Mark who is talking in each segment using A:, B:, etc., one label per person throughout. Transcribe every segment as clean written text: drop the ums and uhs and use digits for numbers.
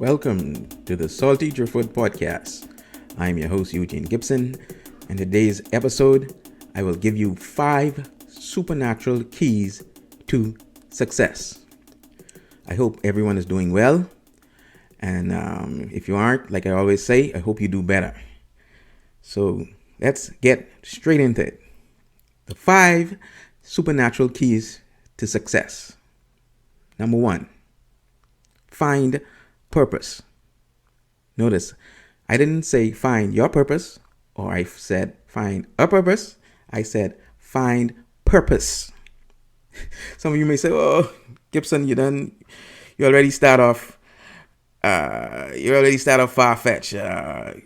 A: Welcome to the Salty Driftwood Podcast. I'm your host, Eugene Gibson. In today's episode, I will give you 5 supernatural keys to success. I hope everyone is doing well. And if you aren't, like I always say, I hope you do better. So let's get straight into it. The 5 supernatural keys to success. Number 1, find purpose. Notice, I didn't say find your purpose, or I said find a purpose. I said find purpose. Some of you may say, "Oh, Gibson, you already start off far-fetched. I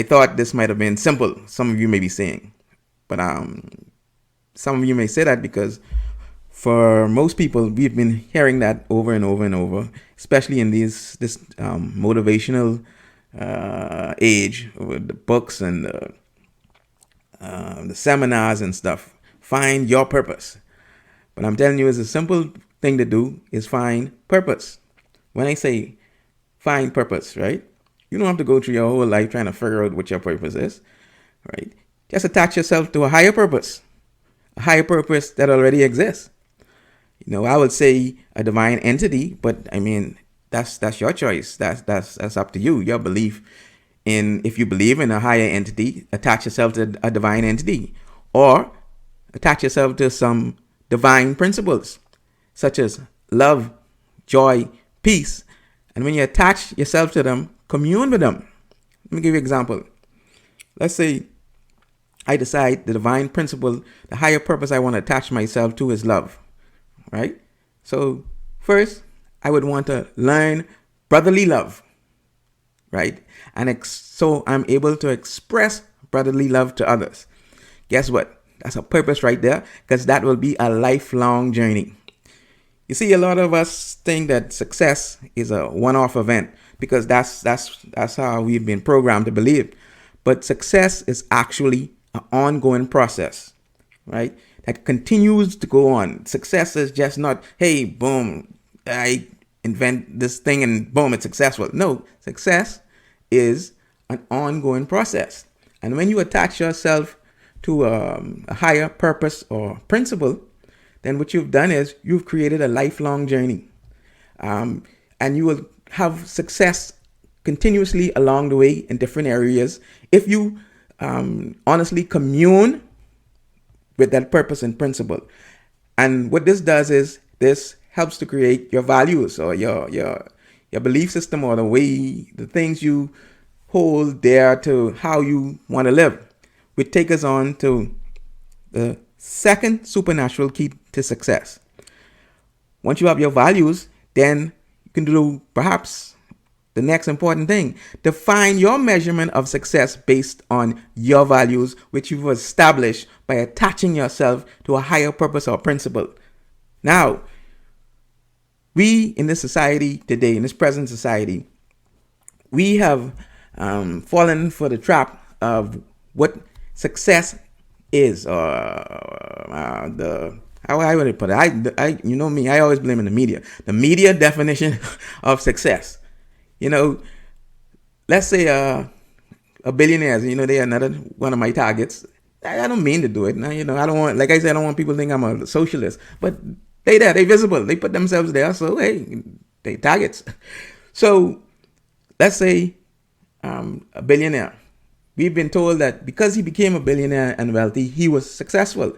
A: thought this might have been simple." Some of you may be saying, but some of you may say that because for most people, we've been hearing that over and over and over, especially in this motivational age with the books and the seminars and stuff. Find your purpose. But I'm telling you, it's a simple thing to do is find purpose. When I say find purpose, right? You don't have to go through your whole life trying to figure out what your purpose is, right? Just attach yourself to a higher purpose that already exists. I would say a divine entity, but I mean, that's your choice. That's up to you. Your belief if you believe in a higher entity, attach yourself to a divine entity, or attach yourself to some divine principles, such as love, joy, peace. And when you attach yourself to them, commune with them. Let me give you an example. Let's say I decide the divine principle, the higher purpose I want to attach myself to is love. Right? So first, I would want to learn brotherly love, right? And so I'm able to express brotherly love to others. Guess what? That's a purpose right there, because that will be a lifelong journey. You see, a lot of us think that success is a one-off event because that's how we've been programmed to believe. But success is actually an ongoing process, right? That continues to go on. Success is just not, hey, boom, I invent this thing and boom, it's successful. No, success is an ongoing process. And when you attach yourself to a higher purpose or principle, then what you've done is you've created a lifelong journey. And you will have success continuously along the way in different areas if you honestly commune with that purpose and principle. And what this does is this helps to create your values or your belief system, or the things you hold dear to how you want to live, which take us on to the second supernatural key to success. Once you have your values, then you can do perhaps the next important thing: define your measurement of success based on your values, which you've established by attaching yourself to a higher purpose or principle. Now, we in this society today, in this present society, we have fallen for the trap of what success is, or how I would put it. I you know me, I always blame in the media. The media definition of success. Let's say a billionaires, they are another one of my targets. I don't mean to do it. Now, I don't want, like I said, I don't want people to think I'm a socialist, but they're visible. They put themselves there. So, hey, they targets. So let's say a billionaire. We've been told that because he became a billionaire and wealthy, he was successful.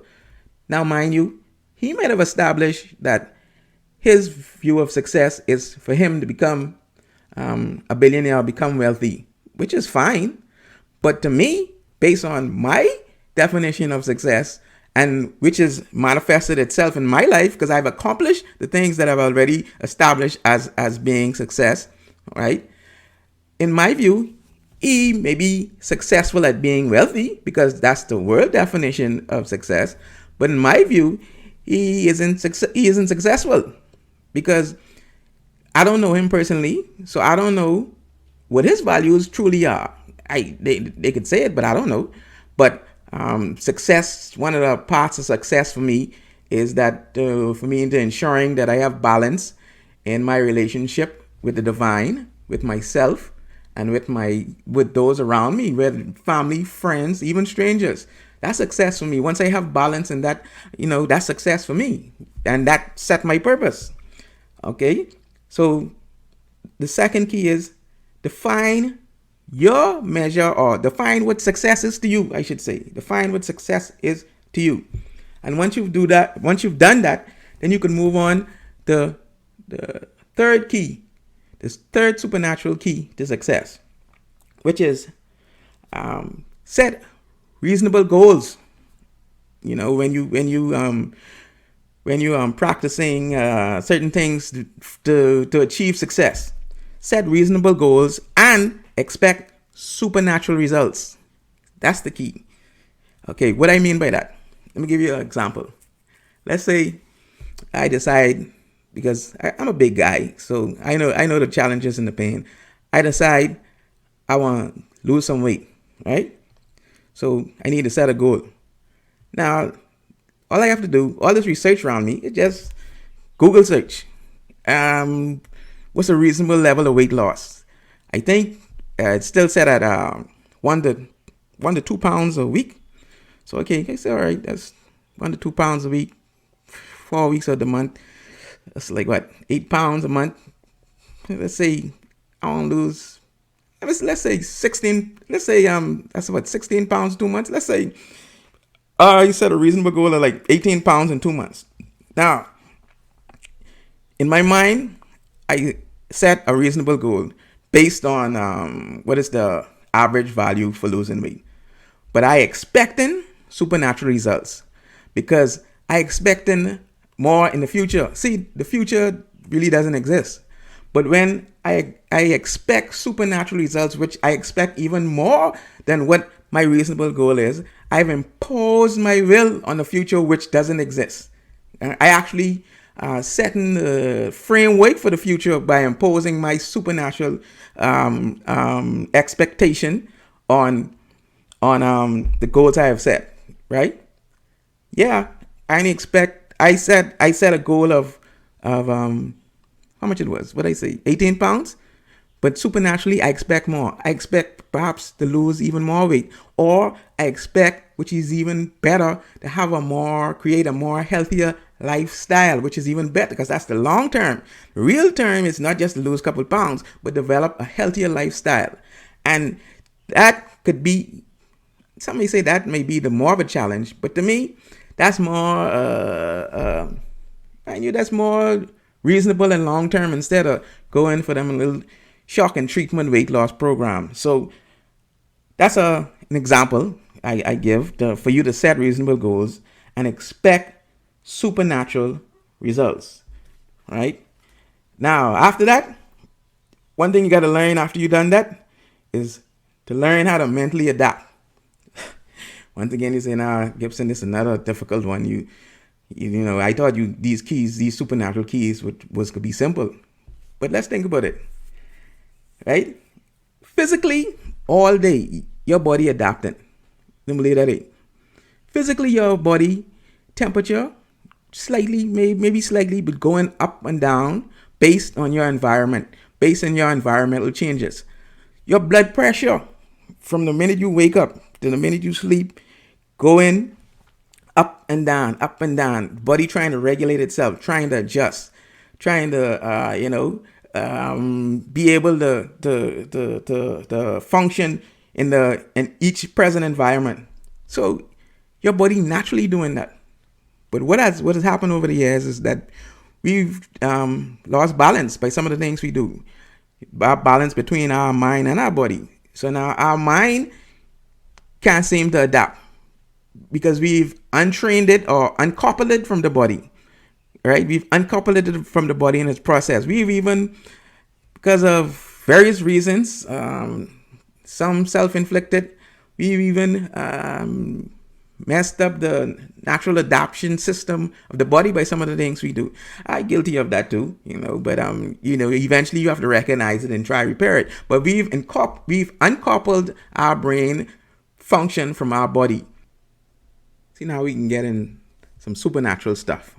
A: Now, mind you, he might have established that his view of success is for him to become a billionaire, become wealthy, which is fine. But to me, based on my definition of success, and which has manifested itself in my life because I've accomplished the things that I've already established as being success, right? In my view, he may be successful at being wealthy because that's the world definition of success. But in my view, he isn't successful because I don't know him personally, so I don't know what his values truly are. They could say it, but I don't know. But success, one of the parts of success for me is that for me into ensuring that I have balance in my relationship with the divine, with myself, and with those around me, with family, friends, even strangers. That's success for me. Once I have balance in that, that's success for me. And that set my purpose. Okay? So the second key is define your measure, or define what success is to you, I should say. Define what success is to you. And once you've done that, then you can move on to the third key, this third supernatural key to success, which is set reasonable goals. When you practicing certain things to achieve success, set reasonable goals and expect supernatural results. That's the key. Okay, what I mean by that? Let me give you an example. Let's say I decide, because I'm a big guy, so I know the challenges and the pain. I decide I want to lose some weight, right? So I need to set a goal. Now, all I have to do, all this research around me, is just Google search. What's a reasonable level of weight loss? I think it's still set at 1 to 2 pounds a week. So okay, I say, all right, that's 1 to 2 pounds a week, 4 weeks of the month. That's like what, 8 pounds a month. Let's say I want to lose, let's say 16. Let's say that's what, 16 pounds 2 months. Let's say you set a reasonable goal of like 18 pounds in 2 months. Now, in my mind, I set a reasonable goal based on what is the average value for losing weight. But I expecting supernatural results, because I expecting more in the future. See, the future really doesn't exist. But when I expect supernatural results, which I expect even more than what my reasonable goal is, I've imposed my will on the future, which doesn't exist. I actually setting the framework for the future by imposing my supernatural expectation on the goals I have set. Right? Yeah, I set a goal of how much it was? What did I say? 18 pounds. But supernaturally, I expect more. I expect perhaps to lose even more weight, or I expect, which is even better, to create a more healthier lifestyle, which is even better, because that's the long term. The real term is not just to lose a couple pounds, but develop a healthier lifestyle. And that could be, some may say that may be the more of a challenge, but to me, that's more, that's more reasonable and long term, instead of going for them a little shock and treatment weight loss program. So that's an example I give for you to set reasonable goals and expect supernatural results. Right? Now, after that, one thing you got to learn after you've done that is to learn how to mentally adapt. Once again, you say, "Nah, Gibson, this is another difficult one. I thought these supernatural keys could be simple." But let's think about it. Right? Physically, all day, your body adapting. Let me lay that in. Physically, your body temperature slightly, maybe slightly, but going up and down based on your environment, based on your environmental changes. Your blood pressure from the minute you wake up to the minute you sleep, going up and down, up and down. Body trying to regulate itself, trying to adjust, trying to be able to function in each present environment. So your body naturally doing that. But what has happened over the years is that we've lost balance by some of the things we do. Balance between our mind and our body. So now our mind can't seem to adapt because we've untrained it or uncoupled it from the body. Right? We've uncoupled it from the body in its process. We've even, because of various reasons, some self-inflicted, we've even messed up the natural adaptation system of the body by some of the things we do. I'm guilty of that too, but eventually you have to recognize it and try to repair it. But we've uncoupled our brain function from our body. See, now we can get in some supernatural stuff.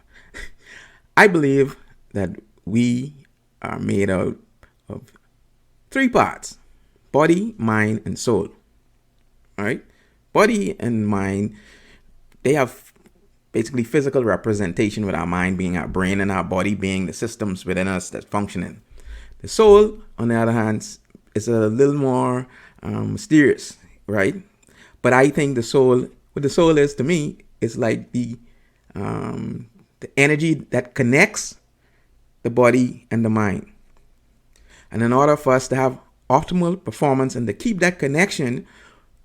A: I believe that we are made out of three parts: body, mind, and soul. All right? Body and mind, they have basically physical representation, with our mind being our brain and our body being the systems within us that's functioning. The soul, on the other hand, is a little more mysterious, right? But I think what the soul is to me, is like the energy that connects the body and the mind. And in order for us to have optimal performance and to keep that connection,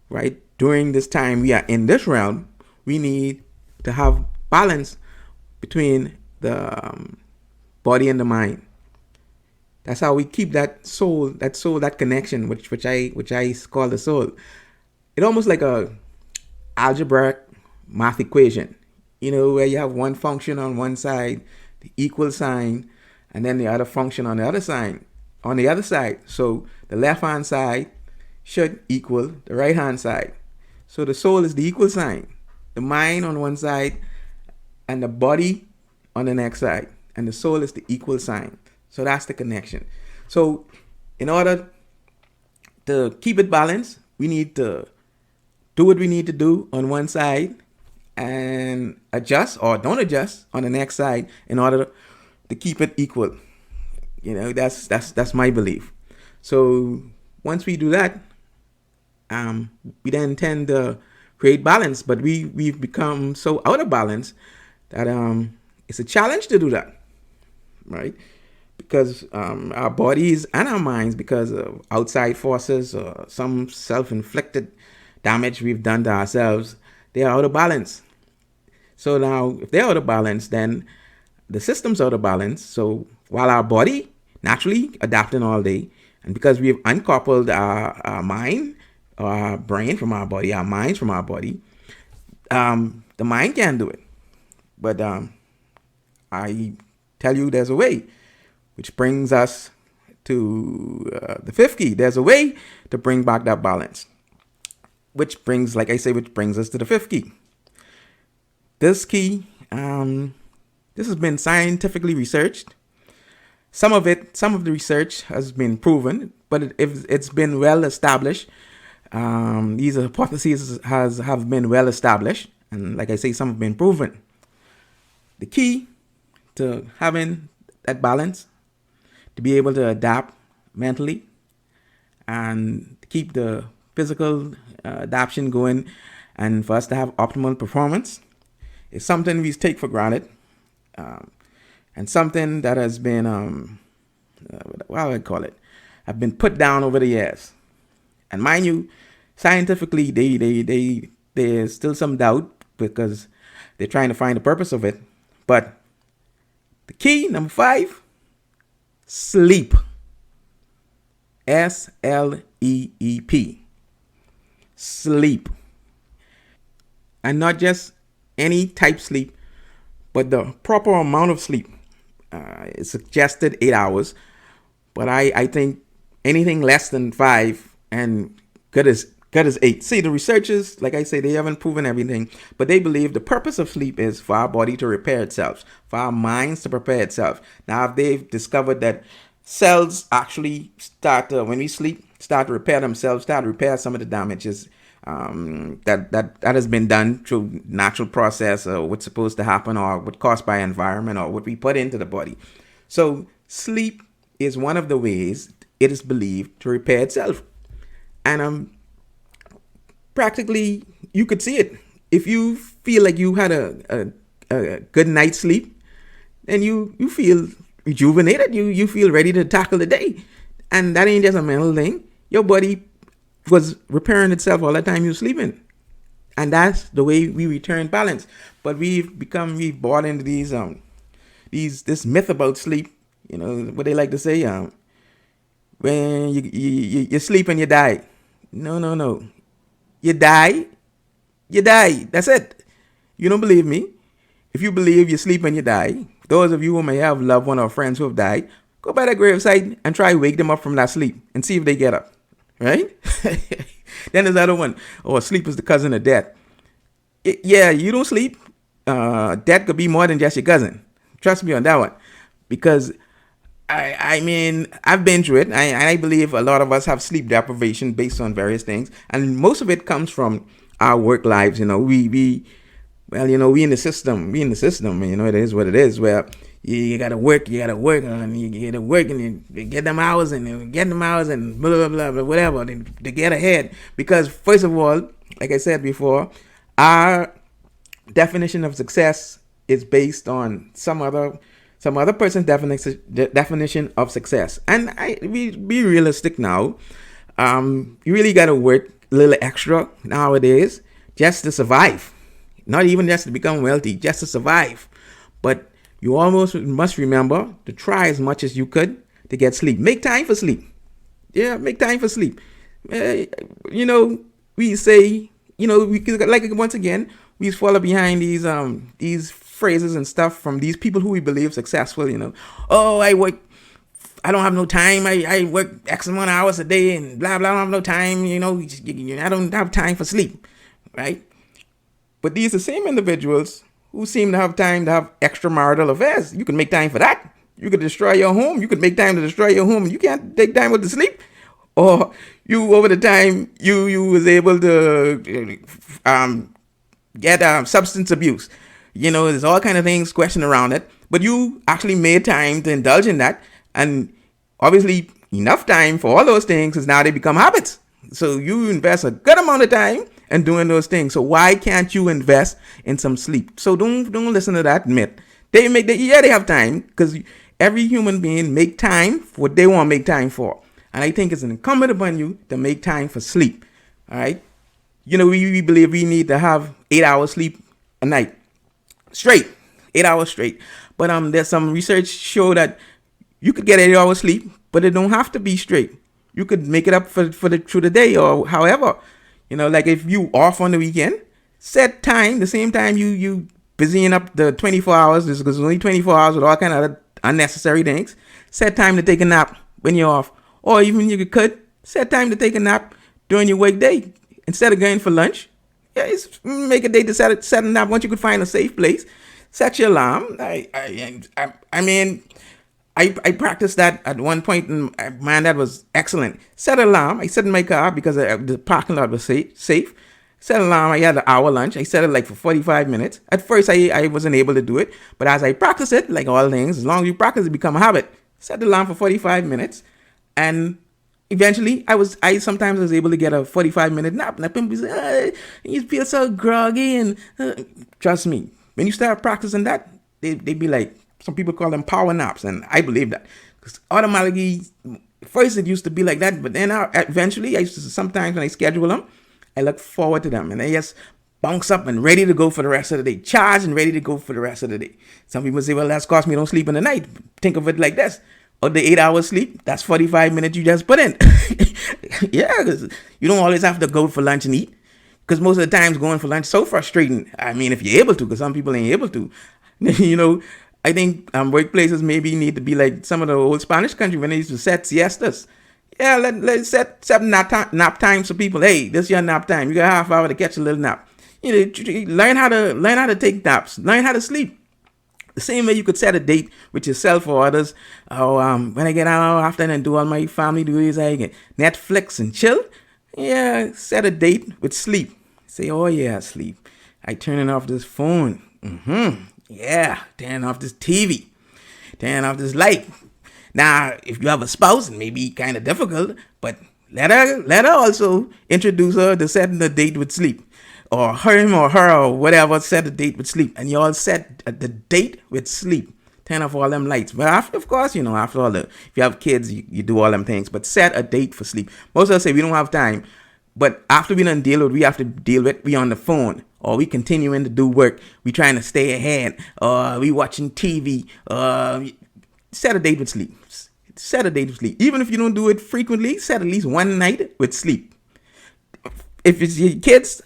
A: right, during this time we are in this realm, we need to have balance between the body and the mind. That's how we keep that connection, which I call the soul. It's almost like a algebraic math equation, where you have one function on one side, the equal sign, and then the other function on the other side. So the left hand side should equal the right hand side. So the soul is the equal sign, the mind on one side, and the body on the next side, and the soul is the equal sign. So that's the connection. So in order to keep it balanced, we need to do what we need to do on one side and adjust or don't adjust on the next side in order to keep it equal. That's my belief. So once we do that, we then tend to create balance. But we've become so out of balance that it's a challenge to do that, right? Because our bodies and our minds, because of outside forces or some self-inflicted damage we've done to ourselves, they are out of balance. So now, if they're out of balance, then the system's out of balance. So while our body naturally adapting all day, and because we've uncoupled our mind, our brain from our body, our minds from our body, the mind can't do it. But I tell you, there's a way, which brings us to the fifth key. There's a way to bring back that balance, which brings us to the fifth key. This key, this has been scientifically researched. Some of the research has been proven, but it's been well established. These hypotheses have been well established, and like I say, some have been proven. The key to having that balance, to be able to adapt mentally and keep the physical adaptation going, and for us to have optimal performance, is something we take for granted, and something that has been what do I call it? Have been put down over the years. And mind you, scientifically, there's still some doubt because they're trying to find the purpose of it. But the key, number 5, sleep. SLEEP. Sleep. And not just any type sleep, but the proper amount of sleep. It's suggested 8 hours, but I think anything less than 5 and good as 8. See, the researchers, like I say, they haven't proven everything, but they believe the purpose of sleep is for our body to repair itself, for our minds to prepare itself. Now, if they've discovered that cells actually start when we sleep, start to repair themselves, start to repair some of the damages that has been done through natural process, or what's supposed to happen, or what caused by environment, or what we put into the body. So sleep is one of the ways it is believed to repair itself. And practically, you could see it. If you feel like you had a good night's sleep, then you feel rejuvenated. You feel ready to tackle the day. And that ain't just a mental thing. Your body was repairing itself all the time you're sleeping. And that's the way we return balance. But we've bought into this myth about sleep. You know what they like to say, when you sleep and you die. No. You die. That's it. You don't believe me? If you believe you sleep and you die, those of you who may have loved one or friends who have died, go by that gravesite and try wake them up from that sleep and see if they get up. Right? Then there's the other one. Oh, sleep is the cousin of death. Yeah, you don't sleep. Death could be more than just your cousin. Trust me on that one. Because I mean, I've been through it. I believe a lot of us have sleep deprivation based on various things, and most of it comes from our work lives. Well, we in the system. We in the system. It is what it is. Where you gotta work, and you gotta work, and you get them hours, and you get them hours, and blah blah blah, blah whatever to get ahead. Because first of all, like I said before, our definition of success is based on some other person's definition of success. And we be realistic now. You really gotta work a little extra nowadays just to survive. Not even just to become wealthy, just to survive. But you almost must remember to try as much as you could to get sleep. Make time for sleep. Yeah, make time for sleep. We say, we like once again, we fall behind these phrases and stuff from these people who we believe successful. Oh, I don't have no time. I work X amount of hours a day and blah blah. I don't have no time. I don't have time for sleep, right? But these are the same individuals who seem to have time to have extramarital affairs. You can make time for that. You could destroy your home. You could make time to destroy your home. You can't take time with the sleep. Or you, over the time, you was able to get substance abuse. There's all kind of things question around it. But you actually made time to indulge in that. And obviously enough time for all those things because now they become habits. So you invest a good amount of time in doing those things. So why can't you invest in some sleep? So don't listen to that myth. They have time because every human being make time for what they want to make time for. And I think it's incumbent upon you to make time for sleep. All right. We believe we need to have 8 hours sleep a night straight, 8 hours straight. But there's some research show that you could get 8 hours sleep, but it don't have to be straight. You could make it up through the day or however. Like if you off on the weekend, set time, the same time you busying up the 24 hours, because there's only 24 hours with all kind of unnecessary things. Set time to take a nap when you're off. Or even you could set time to take a nap during your work day. Instead of going for lunch, make a day to set a nap. Once you could find a safe place, set your alarm. I practiced that at one point, and man, that was excellent. Set an alarm. I set in my car because the parking lot was safe. Set an alarm. I had an hour lunch. I set it like for 45 minutes. At first, I wasn't able to do it, but as I practice it, like all things, as long as you practice, it become a habit. Set the alarm for 45 minutes, and eventually, I sometimes was able to get a 45-minute nap. And people say, you feel so groggy, and trust me, when you start practicing that, they be like, some people call them power naps, and I believe that. Because automatically, first it used to be like that, but then eventually, sometimes when I schedule them, I look forward to them, and they just bounce up and ready to go for the rest of the day, charged and ready to go for the rest of the day. Some people say, well, that's because me don't sleep in the night. Think of it like this. Or the 8 hours sleep, that's 45 minutes you just put in. Yeah, because you don't always have to go for lunch and eat. Because most of the times going for lunch is so frustrating. I mean, if you're able to, because some people ain't able to. I think workplaces maybe need to be like some of the old Spanish country when they used to set siestas. Yeah, let's set nap times for people. Hey, this is your nap time. You got a half hour to catch a little nap. Learn how to take naps. Learn how to sleep. The same way you could set a date with yourself or others. When I get out after and do all my family duties, I get Netflix and chill. Yeah, set a date with sleep. Say, oh yeah, sleep. I turning off this phone. Yeah, turn off this TV. Turn off this light. Now, if you have a spouse, it may be kind of difficult, but let her also introduce her to setting the date with sleep. Or him or her or whatever, set a date with sleep. And you all set the date with sleep. Turn off all them lights. But after all, if you have kids, you do all them things. But set a date for sleep. Most of us say we don't have time. But after we done deal with what we have to deal with, we on the phone. Or we continuing to do work. We trying to stay ahead. Or we watching TV. Set a date with sleep. Set a date with sleep. Even if you don't do it frequently, set at least one night with sleep. If it's your kids,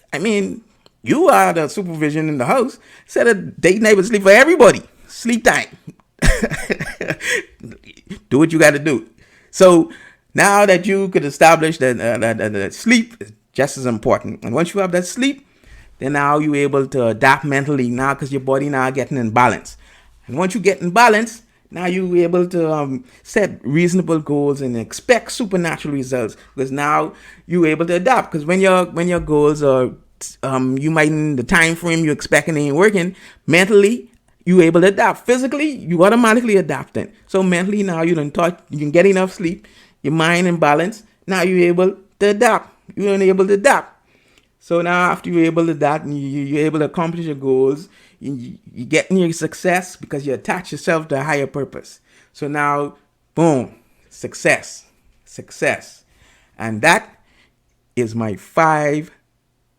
A: you are the supervision in the house. Set a date night with sleep for everybody. Sleep time. Do what you got to do. So now that you could establish that sleep is just as important. And once you have that sleep, then now you're able to adapt mentally now because your body now getting in balance. And once you get in balance, Now you're able to set reasonable goals and expect supernatural results, because now you're able to adapt. Because when your goals are you might in the time frame you expecting ain't working, mentally you able to adapt. Physically you automatically adapting. So mentally now you don't thought you can get enough sleep, your mind in balance. Now you're able to adapt. You're able to adapt. So now after you're able to that, and you're able to accomplish your goals, you get in your success because you attach yourself to a higher purpose. So now, boom, success. And that is my 5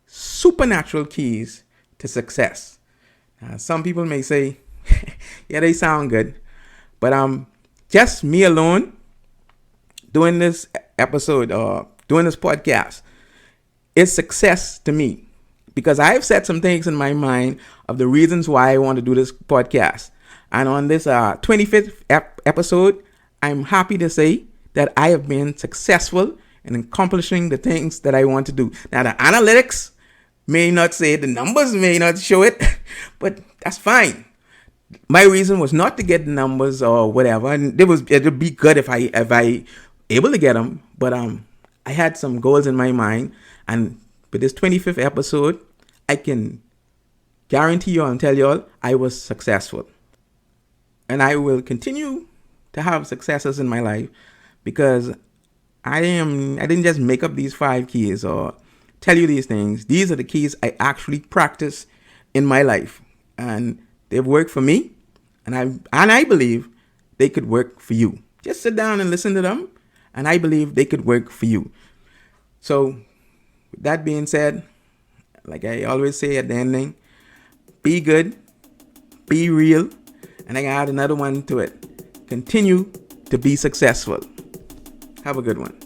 A: supernatural keys to success. Now, some people may say, yeah, they sound good, but just me alone doing this episode or doing this podcast is success to me, because I've set some things in my mind of the reasons why I want to do this podcast. And on this 25th episode, I'm happy to say that I have been successful in accomplishing the things that I want to do. Now, the analytics may not say it, the numbers may not show it, but that's fine. My reason was not to get the numbers or whatever, and it would be good if I able to get them, but I had some goals in my mind, and with this 25th episode, I can guarantee you and tell you all I was successful. And I will continue to have successes in my life, because I didn't just make up these 5 keys or tell you these things. These are the keys I actually practice in my life, and they've worked for me, and I believe they could work for you. Just sit down and listen to them, and I believe they could work for you. So, with that being said, like I always say at the ending, be good, be real, and I can add another one to it. Continue to be successful. Have a good one.